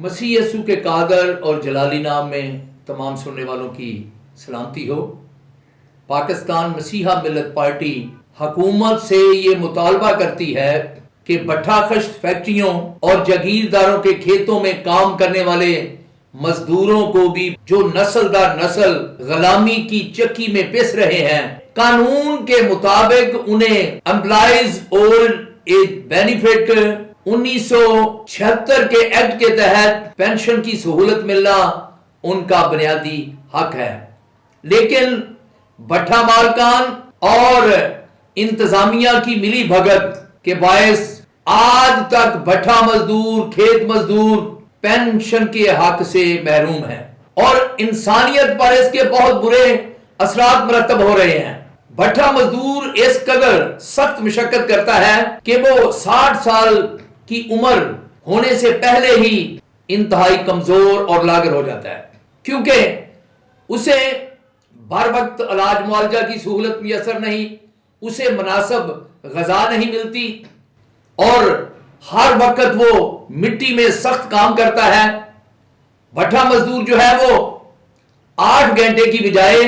مسیح یسوع کے قادر اور جلالی نام میں تمام سننے والوں کی سلامتی ہو۔ پاکستان مسیحا ملت پارٹی حکومت سے یہ مطالبہ کرتی ہے کہ بٹھا خشت فیکٹریوں اور جاگیرداروں کے کھیتوں میں کام کرنے والے مزدوروں کو بھی جو نسل در نسل غلامی کی چکی میں پس رہے ہیں، قانون کے مطابق انہیں امپلائیز اولڈ ایج بینیفٹ 1976 کے ایکٹ کے تحت پینشن کی سہولت ملنا ان کا بنیادی حق ہے۔ لیکن بٹھا مالکان اور انتظامیہ کی ملی بھگت کے باعث آج تک بٹھا مزدور، کھیت مزدور پینشن کے حق سے محروم ہیں اور انسانیت پر اس کے بہت برے اثرات مرتب ہو رہے ہیں۔ بٹھا مزدور اس قدر سخت مشقت کرتا ہے کہ وہ 60 سال کی عمر ہونے سے پہلے ہی انتہائی کمزور اور لاغر ہو جاتا ہے، کیونکہ اسے بر وقت علاج معالجہ کی سہولت میسر نہیں، اسے مناسب غذا نہیں ملتی اور ہر وقت وہ مٹی میں سخت کام کرتا ہے۔ بٹھا مزدور جو ہے وہ 8 گھنٹے کی بجائے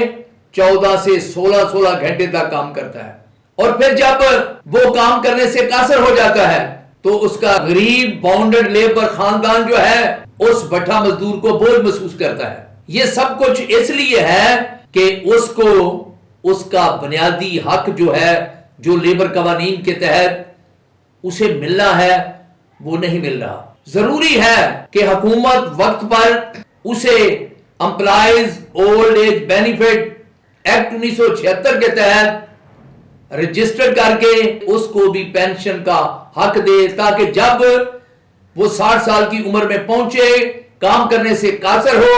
14 سے 16 گھنٹے تک کام کرتا ہے، اور پھر جب وہ کام کرنے سے قاصر ہو جاتا ہے تو اس کا غریب باؤنڈڈ لیبر خاندان جو ہے اس بٹھا مزدور کو بوجھ محسوس کرتا ہے۔ یہ سب کچھ اس لیے ہے کہ اس کو اس کا بنیادی حق جو ہے، جو لیبر قوانین کے تحت اسے ملنا ہے، وہ نہیں مل رہا۔ ضروری ہے کہ حکومت وقت پر اسے employees old age benefit act 1976 کے تحت رجسٹر کر کے اس کو بھی پینشن کا حق دے، تاکہ جب وہ 60 سال کی عمر میں پہنچے، کام کرنے سے قاصر ہو،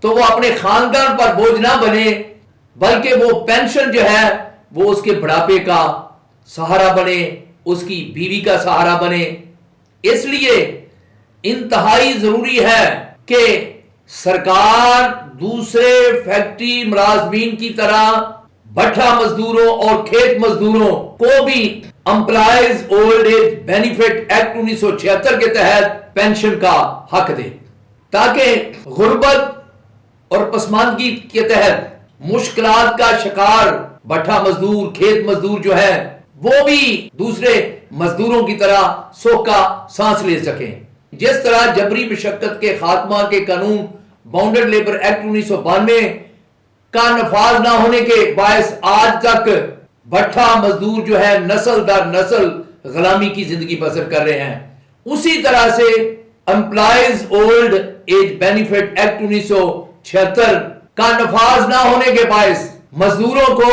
تو وہ اپنے خاندان پر بوجھ نہ بنے، بلکہ وہ پینشن جو ہے وہ اس کے بڑھاپے کا سہارا بنے، اس کی بیوی کا سہارا بنے۔ اس لیے انتہائی ضروری ہے کہ سرکار دوسرے فیکٹری ملازمین کی طرح بٹھا مزدوروں اور کھیت مزدوروں کو بھی employees old age benefit act 1976 کے تحت پینشن کا حق دے، تاکہ غربت اور پسماندگی کے تحت مشکلات کا شکار بٹھا مزدور، کھیت مزدور جو ہے وہ بھی دوسرے مزدوروں کی طرح سوکھ کا سانس لے سکیں۔ جس طرح جبری مشقت کے خاتمہ کے قانون باؤنڈڈ لیبر ایکٹ 1992 کا نفاذ نہ ہونے کے باعث آج تک بٹھا مزدور جو ہے نسل در نسل غلامی کی زندگی بسر کر رہے ہیں، اسی طرح سے employees old age benefit act 1976 کا نفاذ نہ ہونے کے باعث مزدوروں کو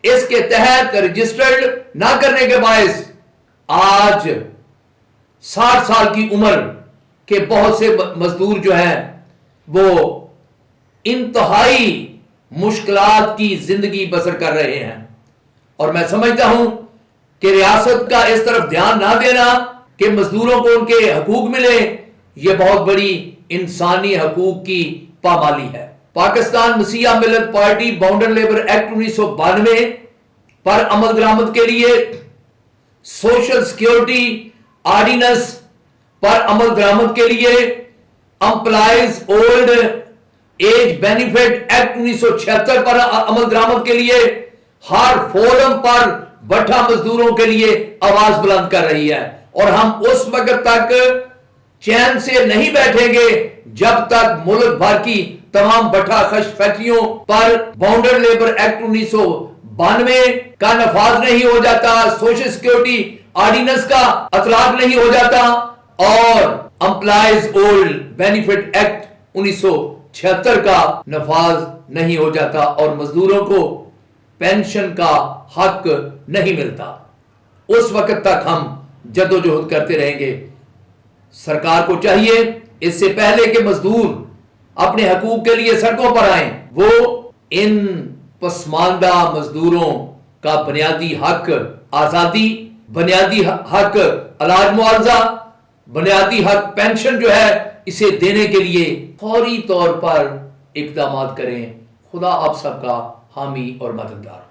اس کے تحت رجسٹرڈ نہ کرنے کے باعث آج 60 سال کی عمر کے بہت سے مزدور جو ہیں وہ انتہائی مشکلات کی زندگی بسر کر رہے ہیں۔ اور میں سمجھتا ہوں کہ ریاست کا اس طرف دھیان نہ دینا کہ مزدوروں کو ان کے حقوق ملے، یہ بہت بڑی انسانی حقوق کی پامالی ہے۔ پاکستان مسیحا ملت پارٹی باؤنڈڈ لیبر ایکٹ 1992 پر عمل درآمد کے لیے، سوشل سیکیورٹی آرڈیننس پر عمل درآمد کے لیے، employees old age benefit act 1976 پر عمل درآمد کے لیے ہر فورم پر بٹھا مزدوروں کے لیے آواز بلند کر رہی ہے، اور ہم اس وقت تک چین سے نہیں بیٹھیں گے جب تک ملک بھر کی تمام بٹھا خشت فیکٹریوں پر باؤنڈڈ لیبر ایکٹ 1992 کا نفاذ نہیں ہو جاتا، سوشل سیکیورٹی آرڈیننس کا اطلاق نہیں ہو جاتا، اور امپلائیز اولڈ بینیفٹ ایکٹ 1976 کا نفاذ نہیں ہو جاتا، اور مزدوروں کو پینشن کا حق نہیں ملتا۔ اس وقت تک ہم جدوجہد کرتے رہیں گے۔ سرکار کو چاہیے اس سے پہلے کہ مزدور اپنے حقوق کے لیے سڑکوں پر آئیں، وہ ان پسماندہ مزدوروں کا بنیادی حق آزادی، بنیادی حق علاج معالجہ، بنیادی حق پینشن جو ہے اسے دینے کے لیے فوری طور پر اقدامات کریں۔ خدا آپ سب کا حامی اور مددگار ہو۔